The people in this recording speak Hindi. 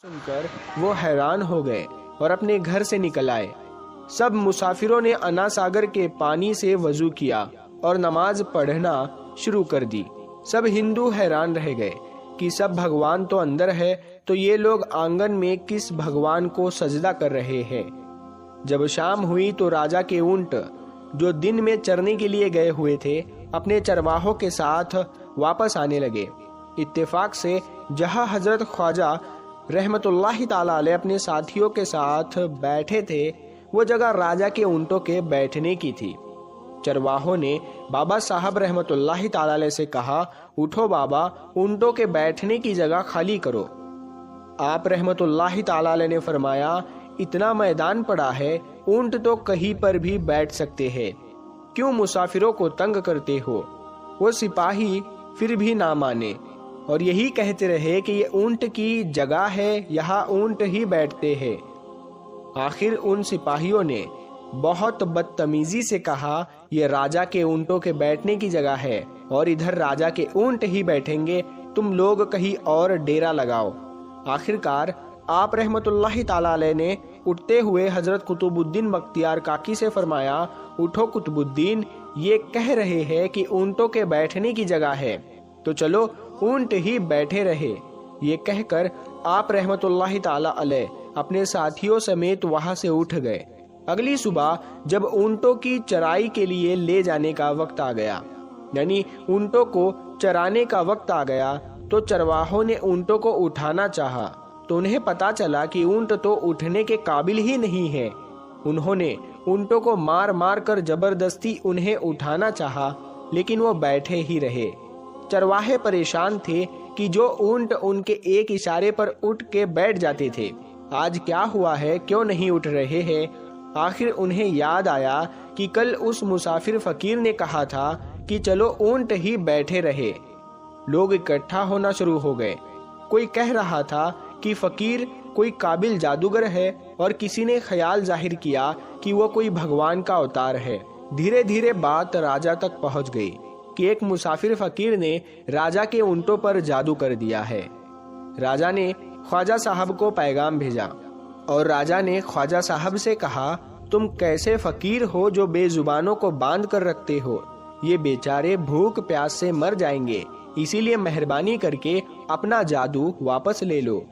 सुनकर वो हैरान हो गए और अपने घर से निकल आए। सब मुसाफिरों ने अन्ना सागर के पानी से वजू किया और नमाज पढ़ना शुरू कर दी। सब हिंदू हैरान रह गए कि सब भगवान तो अंदर है, तो ये लोग आंगन में किस भगवान को सजदा कर रहे हैं। जब शाम हुई तो राजा के ऊंट, जो दिन में चरने के लिए गए हुए थे, अपने चरवाहों के साथ वापस आने लगे। इत्तेफाक से जहां हजरत ख्वाजा रहमतुल्लाहि ताला अलैह अपने साथियों के साथ बैठे थे, वो जगह राजा के ऊंटों के बैठने की थी। चरवाहों ने बाबा साहब रहमतुल्लाहि ताला अलैह से कहा, उठो बाबा, ऊंटों के बैठने की जगह खाली करो। आप रहमतुल्लाहि ताला अलैह ने फरमाया, इतना मैदान पड़ा है, ऊंट तो कहीं पर भी बैठ सकते हैं, क्यों मुसाफिरों को तंग करते हो। वो सिपाही फिर भी ना माने और यही कहते रहे कि ये ऊंट की जगह है, यहाँ ऊंट ही बैठते हैं। आखिर उन सिपाहियों ने बहुत बदतमीजी से कहा, ये राजा के ऊंटों के बैठने की जगह है और इधर राजा के ऊंट ही बैठेंगे, तुम लोग कहीं और डेरा लगाओ। आखिरकार आप रहमतुल्लाहि ताला अलैह ने उठते हुए हजरत कुतुबुद्दीन बख्तियार काकी से फरमाया, उठो कुतुबुद्दीन, ये कह रहे हैं कि ऊंटों के बैठने की जगह है, तो चलो ऊंट ही बैठे रहे। ये कहकर आप रहमतुल्लाहि ताला अलैह अपने साथियों समेत वहां से उठ गए। अगली सुबह जब ऊंटों की चराई के लिए ले जाने का वक्त आ गया, यानी ऊंटों को चराने का वक्त आ गया, तो चरवाहों ने ऊंटों को उठाना चाहा, तो उन्हें पता चला कि ऊंट तो उठने के काबिल ही नहीं है। उन्होंने ऊंटों को मार मार कर जबरदस्ती उन्हें उठाना चाहा, लेकिन वो बैठे ही रहे। चरवाहे परेशान थे कि जो ऊंट उनके एक इशारे पर उठ के बैठ जाते थे, आज क्या हुआ है, क्यों नहीं उठ रहे हैं। आखिर उन्हें याद आया कि कल उस मुसाफिर फकीर ने कहा था कि चलो ऊंट ही बैठे रहे। लोग इकट्ठा होना शुरू हो गए। कोई कह रहा था कि फकीर कोई काबिल जादूगर है और किसी ने ख्याल जाहिर किया कि वो कोई भगवान का अवतार है। धीरे धीरे बात राजा तक पहुंच गई कि एक मुसाफिर फकीर ने राजा के ऊंटों पर जादू कर दिया है। राजा ने ख्वाजा साहब को पैगाम भेजा और राजा ने ख्वाजा साहब से कहा, तुम कैसे फकीर हो जो बेजुबानों को बांध कर रखते हो, ये बेचारे भूख प्यास से मर जाएंगे, इसीलिए मेहरबानी करके अपना जादू वापस ले लो।